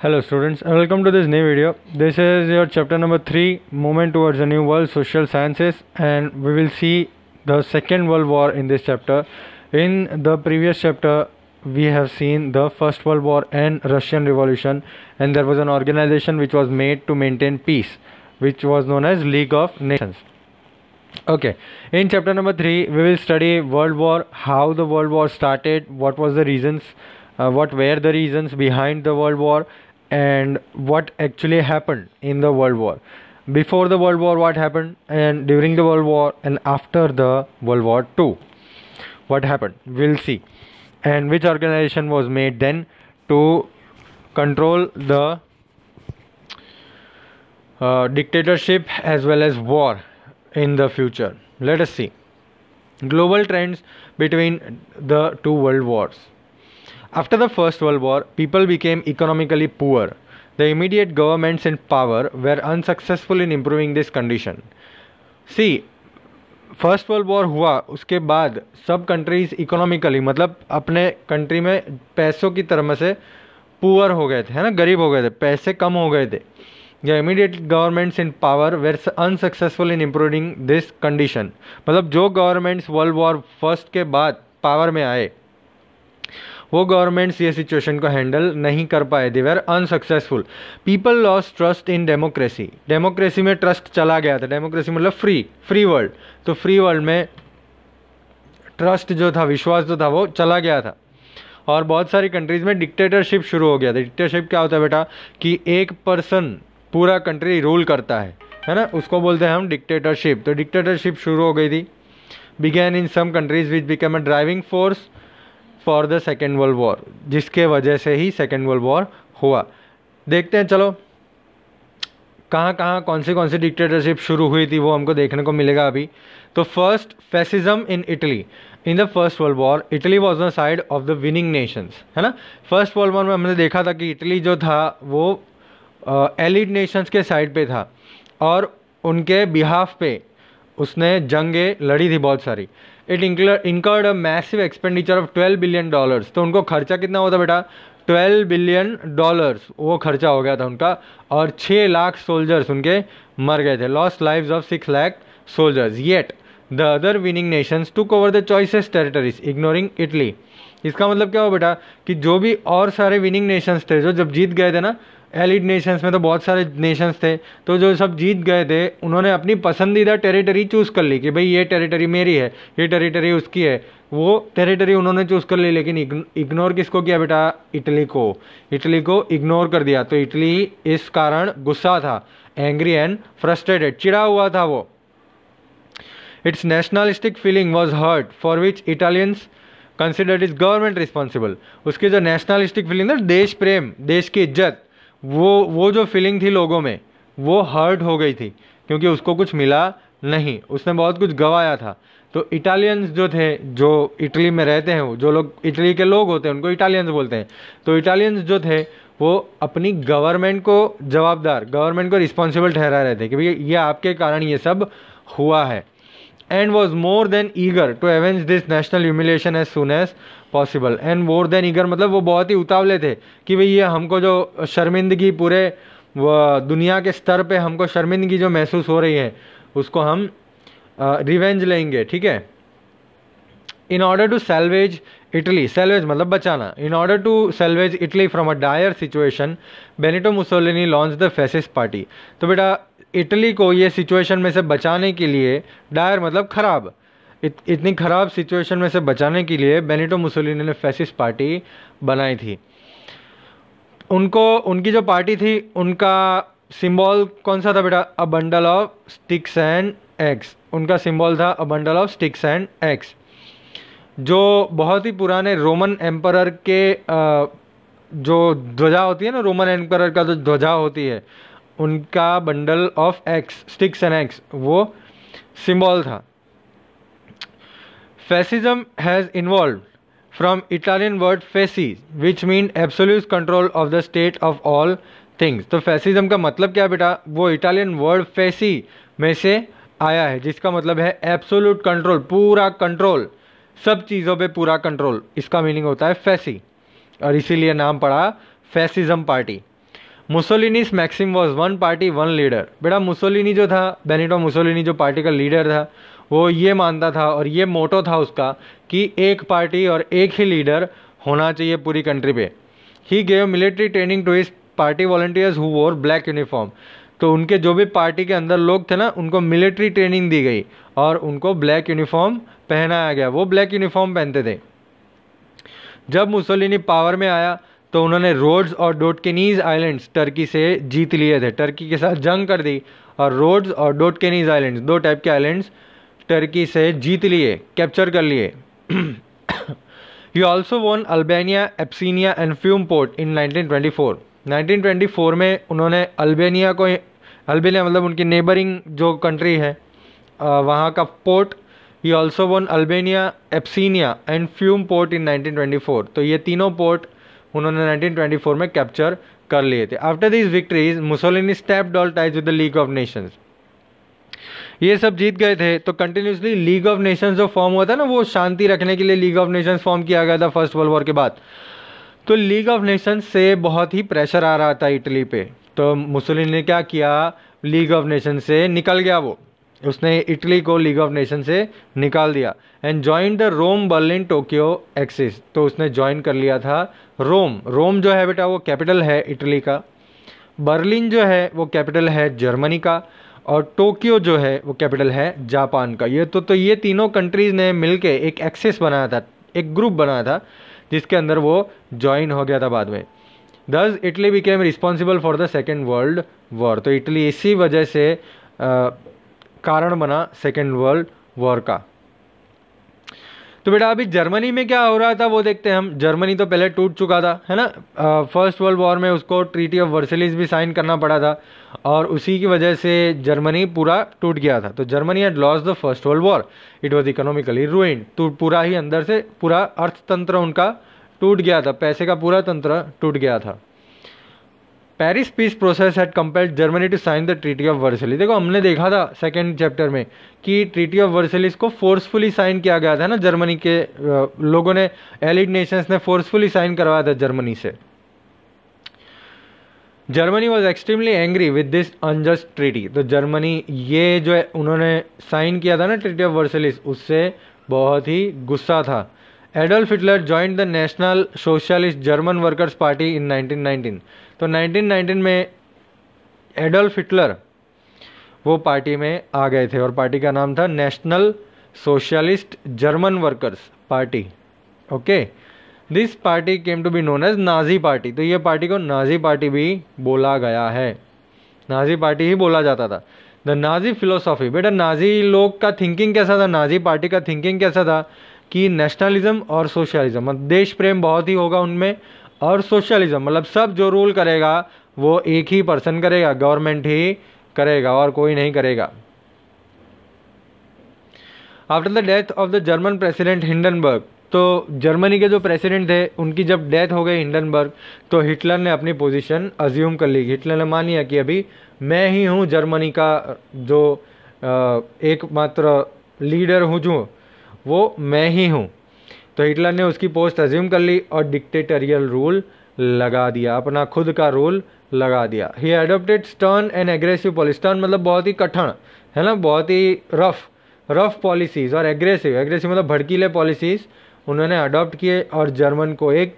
Hello students and welcome to this new video. This is your chapter number 3, Movement Towards a New World, Social Sciences, and we will see the Second World War in this chapter. In the previous chapter we have seen the First World War and Russian Revolution, and there was an organization which was made to maintain peace, which was known as League of Nations. Okay, in chapter number 3 we will study World War, how the World War started, what was the reasons, what were the reasons behind the World War, and what actually happened in the World War. Before the World War what happened, and during the World War, and after the World War II what happened, we'll see. And which organization was made then to control the dictatorship as well as war in the future. Let us see global trends between the two world wars. After the First World War, people became economically poor. The immediate governments in power were unsuccessful in improving this condition. See, first world war हुआ, उसके बाद सब countries economically मतलब अपने country में पैसों की तरह से पुअर हो गए थे, है ना, गरीब हो गए थे, पैसे कम हो गए थे. या immediate governments in power were unsuccessful in improving this condition. मतलब जो गवर्नमेंट्स वर्ल्ड वॉर फर्स्ट के बाद पावर में आए वो गवर्नमेंट्स ये सिचुएशन को हैंडल नहीं कर पाए. They were unsuccessful. People lost trust in democracy. Democracy में ट्रस्ट चला गया था. डेमोक्रेसी मतलब फ्री वर्ल्ड. तो फ्री वर्ल्ड में ट्रस्ट जो था, विश्वास जो था, वो चला गया था. और बहुत सारी कंट्रीज़ में डिक्टेटरशिप शुरू हो गया था. डिक्टेटरशिप क्या होता है बेटा, कि एक पर्सन पूरा कंट्री रूल करता है ना, उसको बोलते हैं हम डिक्टेटरशिप. तो डिक्टेटरशिप शुरू हो गई थी. Began in some countries which become a driving force for the second world war, जिसके वजह से ही सेकेंड वर्ल्ड वॉर हुआ. देखते हैं चलो कहाँ कहाँ कौन सी डिक्टेटरशिप शुरू हुई थी, वो हमको देखने को मिलेगा अभी. तो first, fascism in Italy. In the first world war Italy was the side of the winning Nations, है ना. फर्स्ट वर्ल्ड वॉर में हमने देखा था कि इटली जो था वो एलिड नेशंस के साइड पे था और उनके बिहाफ पे उसने जंगें लड़ी थी बहुत सारी. It incurred a massive expenditure of $12 billion. तो उनको खर्चा कितना हुआ था बेटा, $12 बिलियन वो खर्चा हो गया था उनका. और 6 लाख सोल्जर्स उनके मर गए थे. Lost lives of 6 lakh soldiers. Yet the other winning Nations took over the choices territories ignoring Italy. इसका मतलब क्या हुआ बेटा, कि जो भी और सारे विनिंग नेशंस थे, जो जब जीत गए थे ना, एलिड नेशंस में तो बहुत सारे नेशंस थे, तो जो सब जीत गए थे उन्होंने अपनी पसंदीदा टेरिटरी चूज़ कर ली कि भाई ये टेरिटरी मेरी है, ये टेरिटरी उसकी है. वो टेरिटरी उन्होंने चूज़ कर ली, लेकिन इग्नोर किसको किया बेटा, इटली को इग्नोर कर दिया. तो इटली इस कारण गुस्सा था, एंग्री एंड फ्रस्ट्रेटेड, चिड़ा हुआ था वो. Its nationalistic feeling was hurt for which Italians considered is government responsible. उसकी जो नेशनलिस्टिक फीलिंग था, देश प्रेम, देश की इज्जत, वो जो फीलिंग थी लोगों में, वो हर्ट हो गई थी क्योंकि उसको कुछ मिला नहीं, उसने बहुत कुछ गंवाया था. तो इटालियंस जो थे, जो इटली में रहते हैं, जो लोग इटली के लोग होते हैं उनको इटालियंस बोलते हैं. तो इटालियंस जो थे वो अपनी गवर्नमेंट को जवाबदार, गवर्नमेंट को रिस्पॉन्सिबल ठहरा रहे थे कि भाई ये आपके कारण ये सब हुआ है. And was more than eager to avenge this national humiliation as soon as possible. And more than eager मतलब वो बहुत ही उतावले थे कि भाई ये हमको जो शर्मिंदगी, पूरे दुनिया के स्तर पे हमको शर्मिंदगी जो महसूस हो रही है, उसको हम रिवेंज लेंगे, ठीक है. In order to salvage Italy, salvage मतलब बचाना, in order to salvage Italy from a dire situation, Benito Mussolini launch the fascist party. तो बेटा इटली को ये सिचुएशन में से बचाने के लिए, डायर मतलब खराब, इतनी ख़राब सिचुएशन में से बचाने के लिए बेनिटो मुसोलिनी ने फैसिस्ट पार्टी बनाई थी. उनकी जो पार्टी थी, उनका सिंबल कौन सा था बेटा, a bundle of sticks and eggs. उनका सिंबल था a bundle of sticks and eggs, जो बहुत ही पुराने रोमन एम्परर के जो ध्वजा होती है ना, रोमन एम्परर का जो ध्वजा होती है, उनका bundle of eggs, sticks and eggs, वो सिंबल था. Fascism has evolved from Italian word fasci, which mean absolute control of the state of all things. तो fascism का मतलब क्या बेटा, वो इटालियन वर्ड fasci में से आया है, जिसका मतलब है एब्सोल्यूट कंट्रोल, पूरा कंट्रोल, सब चीज़ों पे पूरा कंट्रोल. इसका मीनिंग होता है fasci, और इसीलिए नाम पड़ा fascism party. Mussolini's maxim was one party one leader. बेटा मुसोलिनी जो था, बेनिटो मुसोलिनी जो पार्टी का लीडर था, वो ये मानता था और ये मोटो था उसका कि एक पार्टी और एक ही लीडर होना चाहिए पूरी कंट्री पे। He gave military training to his party volunteers who wore black uniform. तो उनके जो भी पार्टी के अंदर लोग थे ना, उनको मिलिट्री ट्रेनिंग दी गई और उनको ब्लैक यूनिफॉर्म पहनाया गया, वो ब्लैक यूनिफॉर्म पहनते थे। जब मुसोलिनी पावर में आया तो उन्होंने रोड्स और डोटकेनीज आइलैंड्स टर्की से जीत लिए थे, टर्की के साथ जंग कर दी और रोड्स और डोटकेनीज आइलैंड्स, दो टाइप के आइलैंड्स टर्की से जीत लिए, कैप्चर कर लिए। He also won Albania, Abyssinia and Fiume port in 1924। 1924 में उन्होंने अल्बेनिया को, अल्बेनिया मतलब उनकी नेबरिंग जो कंट्री है वहाँ का port, he also won Albania, Abyssinia and Fiume port in 1924। तो ये तीनों पोर्ट उन्होंने 1924 में कैप्चर कर लिए थे। After this victories Mussolini stabbed all ties with the league of Nations. ये सब जीत गए थे तो कंटिन्यूसली लीग ऑफ नेशंस जो फॉर्म हुआ था ना, वो शांति रखने के लिए लीग ऑफ नेशंस फॉर्म किया गया था फर्स्ट वर्ल्ड वॉर के बाद। तो लीग ऑफ नेशंस से बहुत ही प्रेशर आ रहा था इटली पे, तो मुसोलिनी ने क्या किया, लीग ऑफ नेशन से निकल गया वो, उसने इटली को लीग ऑफ नेशन से निकाल दिया and join the Rome Berlin Tokyo axis. तो उसने ज्वाइन कर लिया था रोम। रोम जो है बेटा वो कैपिटल है इटली का, बर्लिन जो है वो कैपिटल है जर्मनी का, और टोक्यो जो है वो कैपिटल है जापान का। ये तीनों कंट्रीज़ ने मिलके एक एक्सिस बनाया था, एक ग्रुप बनाया था जिसके अंदर वो ज्वाइन हो गया था बाद में। दस Italy became responsible for the second world war. तो इटली इसी वजह से कारण बना सेकेंड वर्ल्ड वॉर का। तो बेटा अभी जर्मनी में क्या हो रहा था वो देखते हैं हम। जर्मनी तो पहले टूट चुका था, है ना, फर्स्ट वर्ल्ड वॉर में उसको ट्रीटी ऑफ वर्सेलिस भी साइन करना पड़ा था और उसी की वजह से जर्मनी पूरा टूट गया था। तो Germany had lost the first world war, it was economically ruined. तो पूरा ही अंदर से पूरा अर्थतंत्र उनका टूट गया था, पैसे का पूरा तंत्र टूट गया था। Paris peace process had compelled Germany to sign the treaty of Versailles. देखो हमने देखा था सेकेंड चैप्टर में कि ट्रीटी ऑफ वर्सेलिस को फोर्सफुली साइन किया गया था ना, जर्मनी के लोगों ने, एलिड नेशंस ने फोर्सफुली साइन करवाया था जर्मनी से। Germany was extremely angry with this unjust treaty. तो जर्मनी ये जो है उन्होंने साइन किया था ना ट्रीटी ऑफ वर्सेलिस, उससे बहुत ही गुस्सा था। Adolf Hitler joined the national Socialist German Workers party इन 1919। तो 1919 में एडोल्फ हिटलर वो पार्टी में आ गए थे और पार्टी का नाम था National Socialist German Workers party. Okay, this party came to be known as Nazi party. तो ये पार्टी को नाजी पार्टी भी बोला गया है, नाजी पार्टी ही बोला जाता था। द नाजी फिलोसॉफी, बेटा नाजी लोग का थिंकिंग कैसा था, नाजी पार्टी का थिंकिंग कैसा था कि नेशनलिज्म और सोशलिज्म, मतलब देश प्रेम बहुत ही होगा उनमें, और सोशलिज्म मतलब सब जो रूल करेगा वो एक ही पर्सन करेगा, गवर्नमेंट ही करेगा और कोई नहीं करेगा। After the death of the German president Hindenburg, तो जर्मनी के जो प्रेसिडेंट थे उनकी जब डेथ हो गई हिंडनबर्ग, तो हिटलर ने अपनी पोजीशन अज्यूम कर ली। हिटलर ने मान लिया कि अभी मैं ही हूँ जर्मनी का जो एकमात्र लीडर हूँ, जो वो मैं ही हूँ। तो हिटलर ने उसकी पोस्ट अज्यूम कर ली और डिक्टेटोरियल रूल लगा दिया, अपना खुद का रूल लगा दिया। He adopted stern and aggressive policy. Stern मतलब बहुत ही कठिन, है ना, बहुत ही रफ पॉलिसीज़, और एग्रेसिव मतलब भड़कीले पॉलिसीज़ उन्होंने अडॉप्ट किए और जर्मन को एक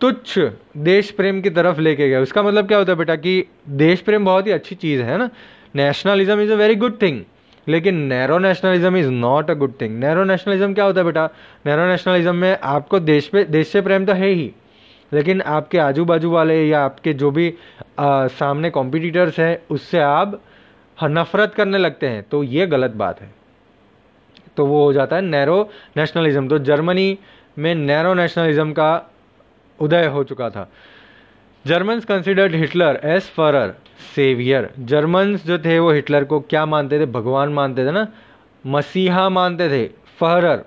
तुच्छ देश प्रेम की तरफ लेके गए। उसका मतलब क्या होता है बेटा कि देश प्रेम बहुत ही अच्छी चीज़ है ना, nationalism is a very good thing, लेकिन narrow nationalism is not a good thing. Narrow nationalism क्या होता है बेटा, नैरो नेशनलिज्म में आपको देश से प्रेम तो है ही, लेकिन आपके आजू बाजू वाले या आपके जो भी सामने कॉम्पिटिटर्स हैं उससे आप नफरत करने लगते हैं, तो ये गलत बात है। तो वो हो जाता है नैरो नेशनलिज्म। तो जर्मनी में नैरो नेशनलिज्म का उदय हो चुका था। Germans considered Hitler as Fuhrer saviour. Germans जो थे वो हिटलर को क्या मानते थे, भगवान मानते थे ना, मसीहा मानते थे, फरर।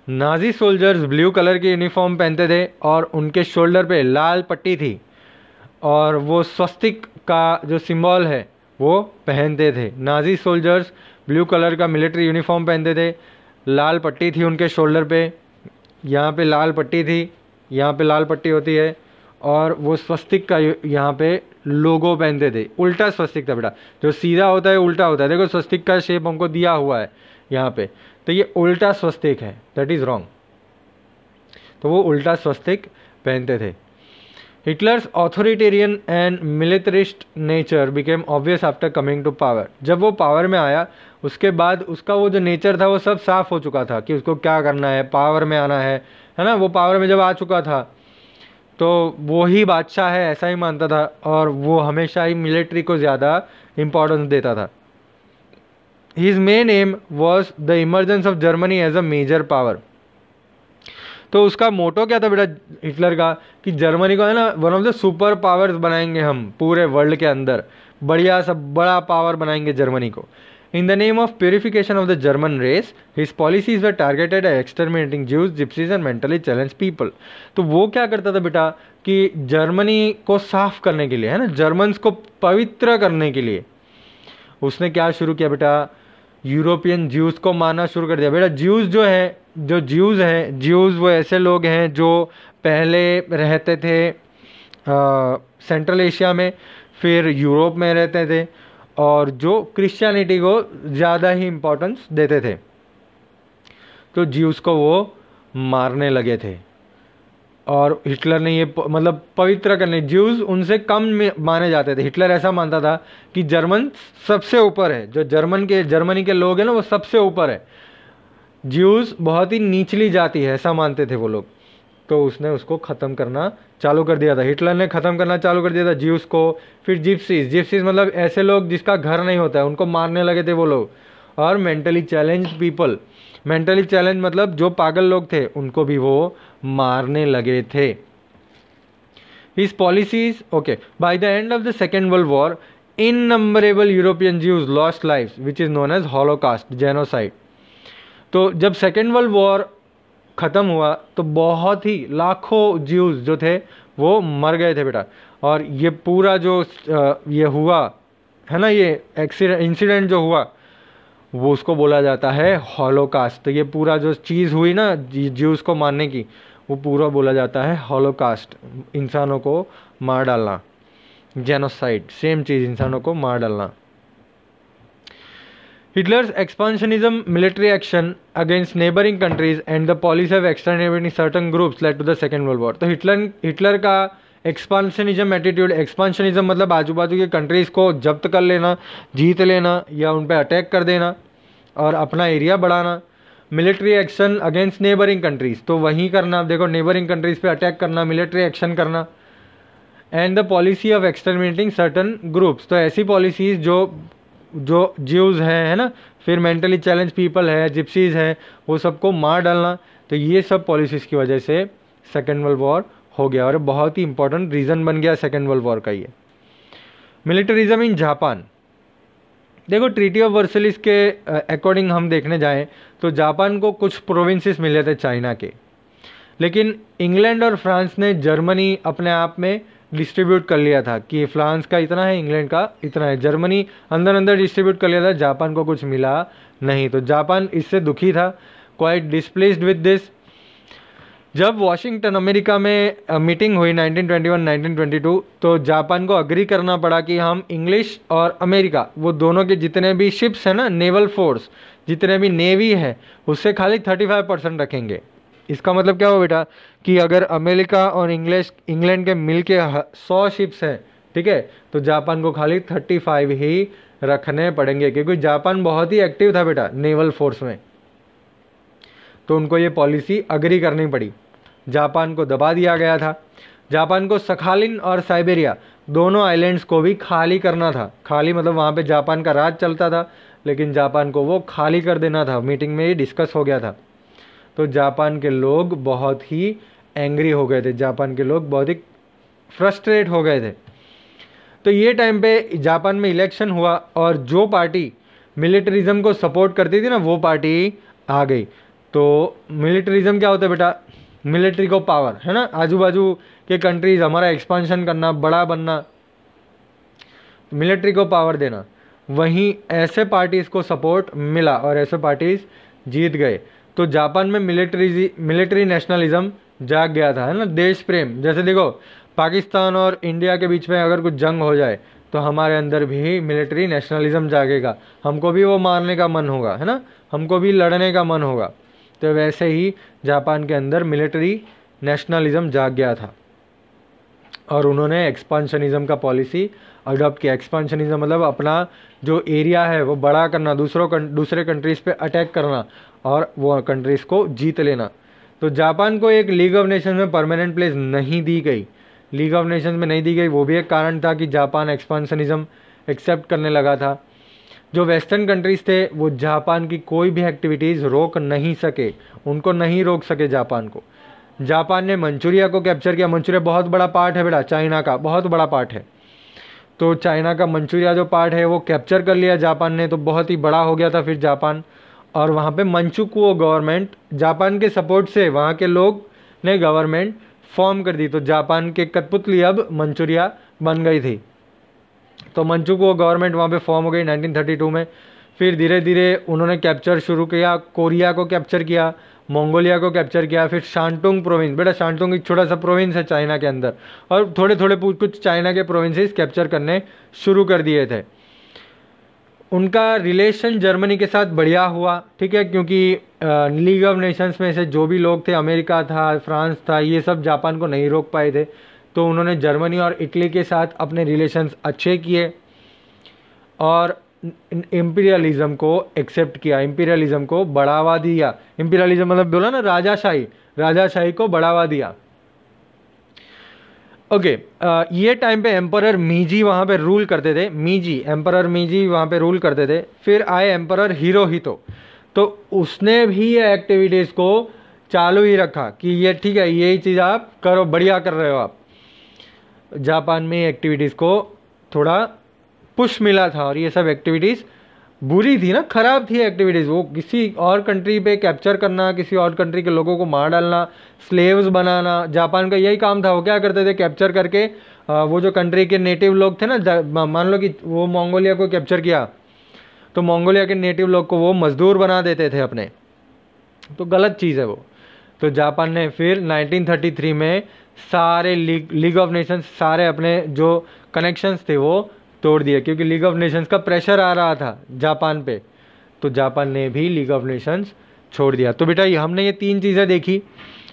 नाजी सोल्जर्स ब्लू कलर की यूनिफॉर्म पहनते थे और उनके शोल्डर पे लाल पट्टी थी और वो स्वस्तिक का जो सिंबल है वो पहनते थे। नाजी सोल्जर्स ब्लू कलर का मिलिट्री यूनिफॉर्म पहनते थे, लाल पट्टी थी उनके शोल्डर पे, यहाँ पे लाल पट्टी थी, यहाँ पे लाल पट्टी होती है, और वो स्वस्तिक का यहाँ पे लोगो पहनते थे। उल्टा स्वस्तिक था बेटा, जो सीधा होता है उल्टा होता है। देखो स्वस्तिक का शेप हमको दिया हुआ है यहाँ पे, तो ये उल्टा स्वस्तिक है, दैट इज़ रॉन्ग। तो वो उल्टा स्वस्तिक पहनते थे। Hitler's authoritarian and militarist nature became obvious after coming to power. जब वो पावर में आया उसके बाद उसका वो जो नेचर था वो सब साफ हो चुका था कि उसको क्या करना है, पावर में आना है ना। वो पावर में जब आ चुका था तो वो ही बादशाह है ऐसा ही मानता था, और वो हमेशा ही मिलिट्री को ज़्यादा इम्पोर्टेंस देता था। His main aim was the emergence of Germany as a major power. तो उसका मोटो क्या था बेटा हिटलर का, कि जर्मनी को है ना one of the super powers बनाएंगे हम पूरे वर्ल्ड के अंदर, बढ़िया सब बड़ा पावर बनाएंगे जर्मनी को। In the name of purification of the German race his policies were targeted at exterminating Jews, gypsies and mentally challenge people. तो वो क्या करता था बेटा कि जर्मनी को साफ करने के लिए, है ना, जर्मन्स को पवित्र करने के लिए उसने क्या शुरू किया बेटा, यूरोपियन ज्यूज को मारना शुरू कर दिया। बेटा ज्यूज जो है, जो ज्यूज हैं, ज्यूज वो ऐसे लोग हैं जो पहले रहते थे सेंट्रल एशिया में, फिर यूरोप में रहते थे, और जो क्रिश्चियनिटी को ज़्यादा ही इम्पोर्टेंस देते थे। तो ज्यूज को वो मारने लगे थे, और हिटलर ने ये मतलब पवित्र करने, ज्यूज उनसे कम माने जाते थे। हिटलर ऐसा मानता था कि जर्मन सबसे ऊपर है, जो जर्मनी के लोग हैं ना वो सबसे ऊपर है, ज्यूज बहुत ही निचली जाति है ऐसा मानते थे वो लोग। तो उसने उसको ख़त्म करना चालू कर दिया था, हिटलर ने ख़त्म करना चालू कर दिया था ज्यूज को। फिर जिप्सीज मतलब ऐसे लोग जिसका घर नहीं होता है उनको मारने लगे थे वो लोग। और mentally challenge people, mentally challenge मतलब जो पागल लोग थे उनको भी वो मारने लगे थे। His policies, okay, by the end of the second world war innumerable European Jews lost lives which is known as Holocaust, genocide. तो जब सेकेंड वर्ल्ड वॉर ख़त्म हुआ तो बहुत ही लाखों ज्यूज जो थे वो मर गए थे बेटा। और ये पूरा जो ये हुआ है ना, ये इंसिडेंट जो हुआ वो उसको बोला जाता है हॉलोकास्ट। तो ये पूरा जो चीज़ हुई ना ज्यूज को मारने की, वो पूरा बोला जाता है हॉलोकास्ट, इंसानों को मार डालना, जेनोसाइड सेम चीज़, इंसानों को मार डालना। Hitler's expansionism, military action against neighboring countries and the policy of exterminating certain groups led to the Second World War। तो हिटलर का एक्सपांशनिज्म एटीट्यूड, एक्सपांशनिज्म मतलब आजू बाजू के कंट्रीज़ को जब्त कर लेना, जीत लेना या उन पर अटैक कर देना और अपना एरिया बढ़ाना। Military action against neighbouring countries, तो वही करना, आप देखो नेबरिंग कंट्रीज़ पे अटैक करना, मिलिट्री एक्शन करना। And the policy of exterminating certain groups, तो ऐसी पॉलिसीज़ जो ज्यूज हैं, है ना, फिर मेंटली चैलेंज पीपल है, जिप्सीज है, वो सबको मार डालना। तो ये सब पॉलिसीज़ की वजह से सेकेंड वर्ल्ड वॉर हो गया, और बहुत ही इंपॉर्टेंट रीज़न बन गया सेकेंड वर्ल्ड वॉर का ये। मिलिटरिज्म इन जापान, देखो ट्रीटी ऑफ वर्सलिस के अकॉर्डिंग हम देखने जाएं तो जापान को कुछ प्रोविंसेस मिले थे चाइना के, लेकिन इंग्लैंड और फ्रांस ने जर्मनी अपने आप में डिस्ट्रीब्यूट कर लिया था कि फ्रांस का इतना है, इंग्लैंड का इतना है, जर्मनी अंदर अंदर डिस्ट्रीब्यूट कर लिया था, जापान को कुछ मिला नहीं। तो जापान इससे दुखी था, क्वाइट डिस्प्लेस्ड विद दिस। जब वॉशिंगटन अमेरिका में मीटिंग हुई 1921-1922, तो जापान को अग्री करना पड़ा कि हम इंग्लिश और अमेरिका वो दोनों के जितने भी शिप्स हैं ना, नेवल फोर्स जितने भी नेवी है उससे खाली 35% रखेंगे। इसका मतलब क्या हुआ बेटा कि अगर अमेरिका और इंग्लैंड के मिल के 100 शिप्स हैं, ठीक है, तो जापान को खाली 35 ही रखने पड़ेंगे, क्योंकि जापान बहुत ही एक्टिव था बेटा नेवल फोर्स में। तो उनको ये पॉलिसी अग्री करनी पड़ी, जापान को दबा दिया गया था। जापान को सखालिन और साइबेरिया दोनों आइलैंड्स को भी खाली करना था। खाली मतलब वहाँ पे जापान का राज चलता था, लेकिन जापान को वो खाली कर देना था। मीटिंग में ये डिस्कस हो गया था। तो जापान के लोग बहुत ही एंग्री हो गए थे, जापान के लोग बहुत ही फ्रस्ट्रेट हो गए थे। तो ये टाइम पे जापान में इलेक्शन हुआ, और जो पार्टी मिलिटरिज्म को सपोर्ट करती थी ना वो पार्टी आ गई। तो मिलिटरिज्म क्या होता है बेटा, मिलिट्री को पावर, है ना, आजू बाजू के कंट्रीज हमारा एक्सपांशन करना, बड़ा बनना, मिलिट्री को पावर देना। वहीं ऐसे पार्टीज़ को सपोर्ट मिला और ऐसे पार्टीज़ जीत गए। तो जापान में मिलिट्री नेशनलिज्म जाग गया था, है ना, देश प्रेम। जैसे देखो पाकिस्तान और इंडिया के बीच में अगर कुछ जंग हो जाए तो हमारे अंदर भी मिलिट्री नेशनलिज्म जागेगा, हमको भी वो मारने का मन होगा, है ना, हमको भी लड़ने का मन होगा। तो वैसे ही जापान के अंदर मिलिट्री नेशनलिज्म जाग गया था और उन्होंने एक्सपांशनिज्म का पॉलिसी अडॉप्ट किया। एक्सपांशनिज्म मतलब अपना जो एरिया है वो बड़ा करना, दूसरे कंट्रीज़ पे अटैक करना और वो कंट्रीज़ को जीत लेना। तो जापान को एक लीग ऑफ नेशंस में परमानेंट प्लेस नहीं दी गई, लीग ऑफ नेशंस में नहीं दी गई। वो भी एक कारण था कि जापान एक्सपांशनिज्म एक्सेप्ट करने लगा था। जो वेस्टर्न कंट्रीज़ थे वो जापान की कोई भी एक्टिविटीज़ रोक नहीं सके, उनको नहीं रोक सके जापान को। जापान ने मंचूरिया को कैप्चर किया। मंचूरिया बहुत बड़ा पार्ट है बेटा, चाइना का बहुत बड़ा पार्ट है। तो चाइना का मंचूरिया जो पार्ट है वो कैप्चर कर लिया जापान ने, तो बहुत ही बड़ा हो गया था फिर जापान। और वहाँ पे मंचुकुओ गवर्नमेंट, जापान के सपोर्ट से वहाँ के लोग ने गवर्नमेंट फॉर्म कर दी। तो जापान के कठपुतली अब मंचूरिया बन गई थी। तो मंचुकुओ गवर्नमेंट वहाँ पे फॉर्म हो गई 1932 में। फिर धीरे धीरे उन्होंने कैप्चर शुरू किया, कोरिया को कैप्चर किया, मंगोलिया को कैप्चर किया। फिर शांटुंग प्रोविंस, बेटा शांटुंग एक छोटा सा प्रोविंस है चाइना के अंदर, और थोड़े थोड़े कुछ चाइना के प्रोविंसेस कैप्चर करने शुरू कर दिए थे। उनका रिलेशन जर्मनी के साथ बढ़िया हुआ, ठीक है, क्योंकि लीग ऑफ नेशंस में से जो भी लोग थे, अमेरिका था, फ्रांस था, ये सब जापान को नहीं रोक पाए थे। तो उन्होंने जर्मनी और इटली के साथ अपने रिलेशंस अच्छे किए और इम्पीरियलिज्म को एक्सेप्ट किया, इम्पीरियलिज्म को बढ़ावा दिया। इम्पीरियलिज्म मतलब बोला ना राजाशाही, राजाशाही को बढ़ावा दिया। ओके, ये टाइम पे एम्परर मीजी वहाँ पे रूल करते थे। मीजी, एम्परर मीजी वहाँ पे रूल करते थे। फिर आए एम्परर हिरोहितो, तो उसने भी ये एक्टिविटीज़ को चालू ही रखा कि ये ठीक है, यही चीज़ आप करो, बढ़िया कर रहे हो आप। जापान में एक्टिविटीज़ को थोड़ा पुश मिला था और ये सब एक्टिविटीज़ बुरी थी ना, ख़राब थी एक्टिविटीज़। वो किसी और कंट्री पे कैप्चर करना, किसी और कंट्री के लोगों को मार डालना, स्लेव्स बनाना, जापान का यही काम था। वो क्या करते थे, कैप्चर करके वो जो कंट्री के नेटिव लोग थे ना, मान लो कि वो मंगोलिया को कैप्चर किया तो मंगोलिया के नेटिव लोग को वो मजदूर बना देते थे अपने, तो गलत चीज़ है वो। तो जापान ने फिर 1933 में सारे लीग ऑफ नेशंस, सारे अपने जो कनेक्शंस थे वो तोड़ दिए, क्योंकि लीग ऑफ नेशंस का प्रेशर आ रहा था जापान पे। तो जापान ने भी लीग ऑफ नेशंस छोड़ दिया। तो बेटा ये हमने ये तीन चीज़ें देखी।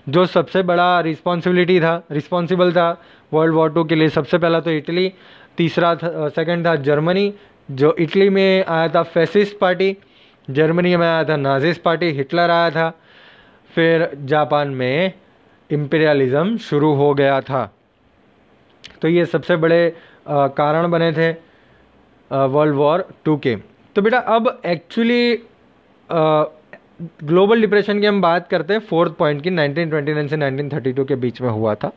जो सबसे बड़ा रिस्पॉन्सिबल था वर्ल्ड वॉर 2 के लिए, सबसे पहला तो इटली, तीसरा था, सेकंड था जर्मनी। जो इटली में आया था फैसिस्ट पार्टी, जर्मनी में आया था नाजिस्ट पार्टी, हिटलर आया था। फिर जापान में इम्पीरियलिज्म शुरू हो गया था। तो ये सबसे बड़े कारण बने थे वर्ल्ड वॉर 2 के। तो बेटा अब एक्चुअली ग्लोबल डिप्रेशन की हम बात करते हैं, फोर्थ पॉइंट की, 1929 से 1932 के बीच में हुआ था।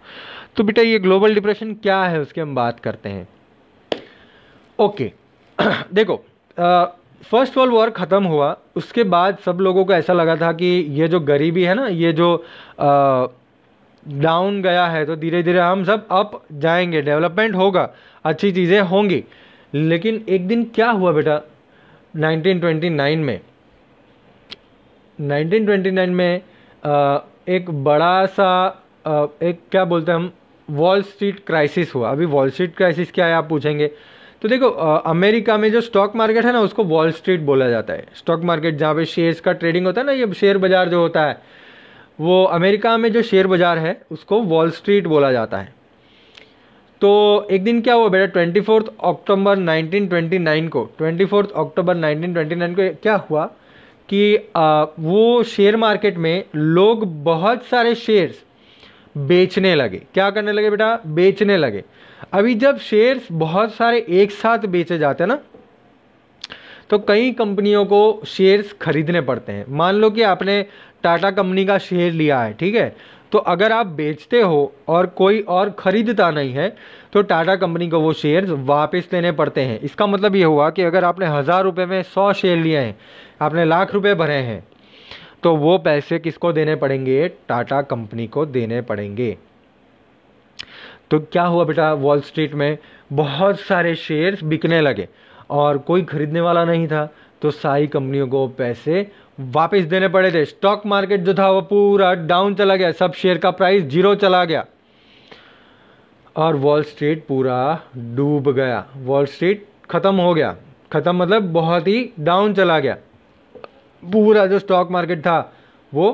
तो बेटा ये ग्लोबल डिप्रेशन क्या है उसकी हम बात करते हैं। ओके देखो, फर्स्ट वर्ल्ड वॉर ख़त्म हुआ, उसके बाद सब लोगों को ऐसा लगा था कि ये जो गरीबी है ना, ये जो डाउन गया है, तो धीरे धीरे हम सब अप जाएंगे, डेवलपमेंट होगा, अच्छी चीज़ें होंगी। लेकिन एक दिन क्या हुआ बेटा, 1929 में एक बड़ा सा एक क्या बोलते हैं हम, वॉल स्ट्रीट क्राइसिस हुआ। अभी वॉल स्ट्रीट क्राइसिस क्या है आप पूछेंगे, तो देखो अमेरिका में जो स्टॉक मार्केट है ना उसको वॉल स्ट्रीट बोला जाता है। स्टॉक मार्केट जहाँ पे शेयर्स का ट्रेडिंग होता है ना, ये शेयर बाज़ार जो होता है, वो अमेरिका में जो शेयर बाज़ार है उसको वॉल स्ट्रीट बोला जाता है। तो एक दिन क्या हुआ बेटा, 24 अक्टूबर 1929 को, 24 अक्टूबर 1929 को क्या हुआ कि वो शेयर मार्केट में लोग बहुत सारे शेयर्स बेचने लगे। क्या करने लगे बेटा, बेचने लगे। अभी जब शेयर्स बहुत सारे एक साथ बेचे जाते हैं ना, तो कई कंपनियों को शेयर्स खरीदने पड़ते हैं। मान लो कि आपने टाटा कंपनी का शेयर लिया है, ठीक है, तो अगर आप बेचते हो और कोई और खरीदता नहीं है तो टाटा कंपनी को वो शेयर्स वापस लेने पड़ते हैं। इसका मतलब ये हुआ कि अगर आपने 1000 रुपये में 100 शेयर लिए हैं, आपने लाख रुपए भरे हैं, तो वो पैसे किसको देने पड़ेंगे, टाटा कंपनी को देने पड़ेंगे। तो क्या हुआ बेटा, वॉल स्ट्रीट में बहुत सारे शेयर्स बिकने लगे और कोई खरीदने वाला नहीं था, तो सारी कंपनियों को पैसे वापस देने पड़े थे। स्टॉक मार्केट जो था वो पूरा डाउन चला गया, सब शेयर का प्राइस 0 चला गया। और वॉल स्ट्रीट पूरा डूब गया। वॉल स्ट्रीट ख़त्म हो गया, ख़त्म मतलब बहुत ही डाउन चला गया। पूरा जो स्टॉक मार्केट था वो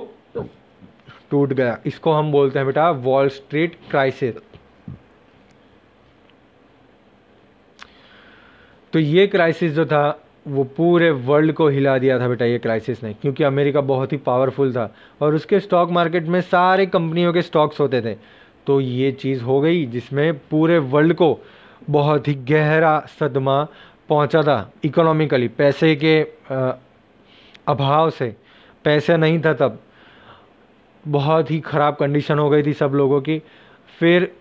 टूट गया। इसको हम बोलते हैं बेटा वॉल स्ट्रीट क्राइसिस। तो ये क्राइसिस जो था वो पूरे वर्ल्ड को हिला दिया था बेटा, ये क्राइसिस ने, क्योंकि अमेरिका बहुत ही पावरफुल था और उसके स्टॉक मार्केट में सारे कंपनियों के स्टॉक्स होते थे। तो ये चीज़ हो गई जिसमें पूरे वर्ल्ड को बहुत ही गहरा सदमा पहुंचा था इकोनॉमिकली। पैसे के अभाव से, पैसे नहीं था तब, बहुत ही ख़राब कंडीशन हो गई थी सब लोगों की। फिर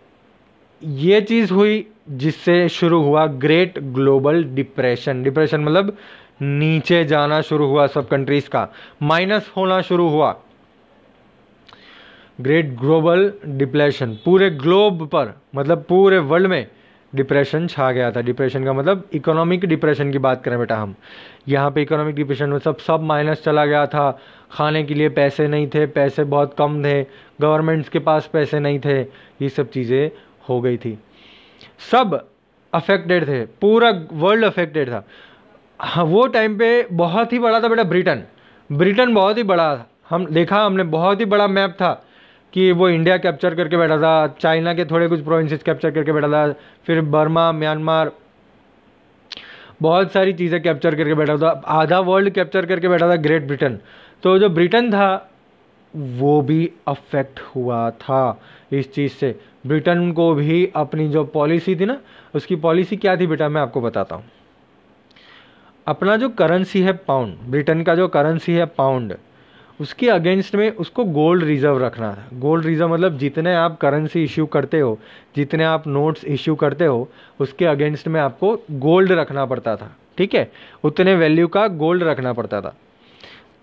ये चीज़ हुई जिससे शुरू हुआ ग्रेट ग्लोबल डिप्रेशन। डिप्रेशन मतलब नीचे जाना शुरू हुआ सब कंट्रीज़ का, माइनस होना शुरू हुआ। ग्रेट ग्लोबल डिप्रेशन पूरे ग्लोब पर, मतलब पूरे वर्ल्ड में डिप्रेशन छा गया था। डिप्रेशन का मतलब इकोनॉमिक डिप्रेशन की बात करें बेटा हम, यहाँ पे इकोनॉमिक डिप्रेशन में सब माइनस चला गया था। खाने के लिए पैसे नहीं थे, पैसे बहुत कम थे, गवर्नमेंट्स के पास पैसे नहीं थे, ये सब चीज़ें हो गई थी। सब अफेक्टेड थे, पूरा वर्ल्ड अफेक्टेड था। हाँ, वो टाइम पे बहुत ही बड़ा था बेटा ब्रिटेन। ब्रिटेन बहुत ही बड़ा था, हमने बहुत ही बड़ा मैप था कि वो इंडिया कैप्चर करके बैठा था, चाइना के थोड़े कुछ प्रोविंसेस कैप्चर करके बैठा था, फिर बर्मा, म्यांमार, बहुत सारी चीज़ें कैप्चर करके बैठा था, आधा वर्ल्ड कैप्चर करके बैठा था ग्रेट ब्रिटेन। तो जो ब्रिटेन था वो भी अफेक्ट हुआ था इस चीज़ से। ब्रिटेन को भी अपनी जो पॉलिसी थी ना, उसकी पॉलिसी क्या थी बेटा, मैं आपको बताता हूँ। अपना जो करेंसी है पाउंड, ब्रिटेन का जो करेंसी है पाउंड, उसके अगेंस्ट में उसको गोल्ड रिजर्व रखना था। गोल्ड रिजर्व मतलब जितने आप करेंसी इश्यू करते हो, जितने आप नोट्स इश्यू करते हो, उसके अगेंस्ट में आपको गोल्ड रखना पड़ता था, ठीक है, उतने वैल्यू का गोल्ड रखना पड़ता था।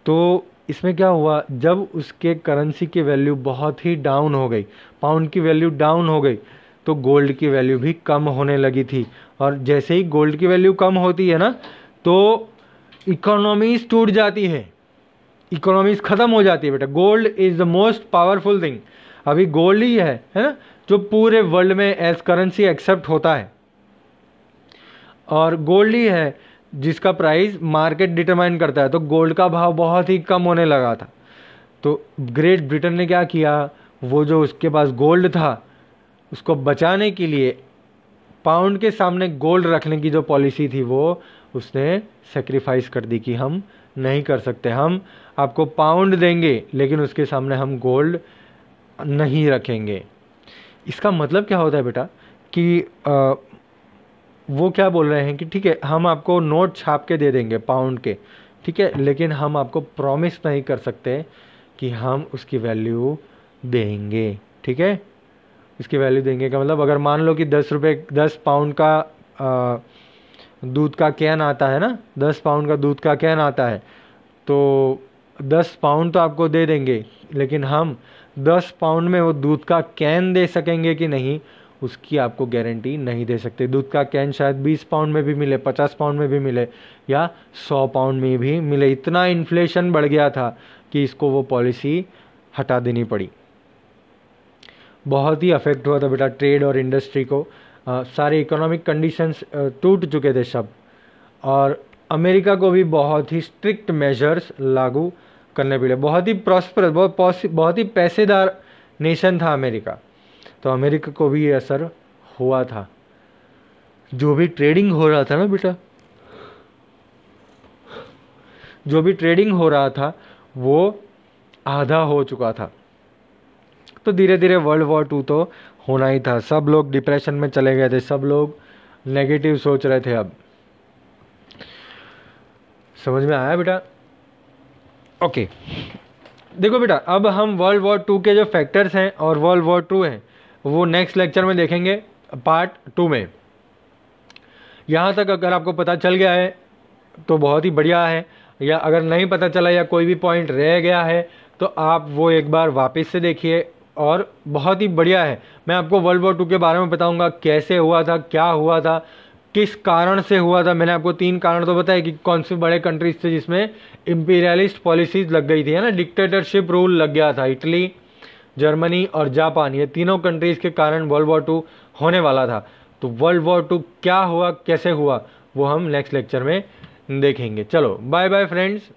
तो इसमें क्या हुआ, जब उसके करेंसी की वैल्यू बहुत ही डाउन हो गई, पाउंड की वैल्यू डाउन हो गई, तो गोल्ड की वैल्यू भी कम होने लगी थी। और जैसे ही गोल्ड की वैल्यू कम होती है ना, तो इकोनॉमीज टूट जाती है, इकोनॉमीज खत्म हो जाती है बेटा। Gold is the most powerful thing. अभी गोल्ड ही है ना, जो पूरे वर्ल्ड में एज करेंसी एक्सेप्ट होता है, और गोल्ड ही है जिसका प्राइस मार्केट डिटरमाइन करता है। तो गोल्ड का भाव बहुत ही कम होने लगा था। तो ग्रेट ब्रिटेन ने क्या किया, वो जो उसके पास गोल्ड था उसको बचाने के लिए पाउंड के सामने गोल्ड रखने की जो पॉलिसी थी वो उसने सेक्रीफाइस कर दी कि हम नहीं कर सकते, हम आपको पाउंड देंगे लेकिन उसके सामने हम गोल्ड नहीं रखेंगे। इसका मतलब क्या होता है बेटा कि वो क्या बोल रहे हैं कि ठीक है, हम आपको नोट छाप के दे देंगे पाउंड के, ठीक है, लेकिन हम आपको प्रॉमिस नहीं कर सकते कि हम उसकी वैल्यू देंगे, ठीक है। इसकी वैल्यू देंगे का मतलब, अगर मान लो कि 10 पाउंड का दूध का कैन आता है ना, 10 पाउंड का दूध का कैन आता है, तो 10 पाउंड तो आपको दे देंगे, लेकिन हम 10 पाउंड में वो दूध का कैन दे सकेंगे कि नहीं, उसकी आपको गारंटी नहीं दे सकते। दूध का कैन शायद 20 पाउंड में भी मिले, 50 पाउंड में भी मिले, या 100 पाउंड में भी मिले। इतना इन्फ्लेशन बढ़ गया था कि इसको वो पॉलिसी हटा देनी पड़ी। बहुत ही अफेक्ट हुआ था बेटा ट्रेड और इंडस्ट्री को। सारे इकोनॉमिक कंडीशंस टूट चुके थे सब, और अमेरिका को भी बहुत ही स्ट्रिक्ट मेजर्स लागू करने पड़े। बहुत ही प्रॉस्परस, बहुत ही पैसेदार नेशन था अमेरिका, तो अमेरिका को भी ये असर हुआ था। जो भी ट्रेडिंग हो रहा था ना बेटा, जो भी ट्रेडिंग हो रहा था वो आधा हो चुका था। तो धीरे धीरे वर्ल्ड वॉर 2 तो होना ही था। सब लोग डिप्रेशन में चले गए थे, सब लोग नेगेटिव सोच रहे थे। अब समझ में आया बेटा? ओके, देखो बेटा, अब हम वर्ल्ड वॉर 2 के जो फैक्टर्स हैं और वर्ल्ड वॉर 2 हैं वो नेक्स्ट लेक्चर में देखेंगे, पार्ट 2 में। यहाँ तक अगर आपको पता चल गया है तो बहुत ही बढ़िया है, या अगर नहीं पता चला या कोई भी पॉइंट रह गया है तो आप वो एक बार वापस से देखिए, और बहुत ही बढ़िया है। मैं आपको वर्ल्ड वॉर 2 के बारे में बताऊंगा, कैसे हुआ था, क्या हुआ था, किस कारण से हुआ था। मैंने आपको 3 कारण तो बताया कि कौन से बड़े कंट्रीज थे जिसमें इंपीरियलिस्ट पॉलिसीज लग गई थी, है ना, डिक्टेटरशिप रूल लग गया था। इटली, जर्मनी और जापान, ये तीनों कंट्रीज़ के कारण वर्ल्ड वॉर 2 होने वाला था। तो वर्ल्ड वॉर 2 क्या हुआ, कैसे हुआ, वो हम नेक्स्ट लेक्चर में देखेंगे। चलो बाय बाय फ्रेंड्स।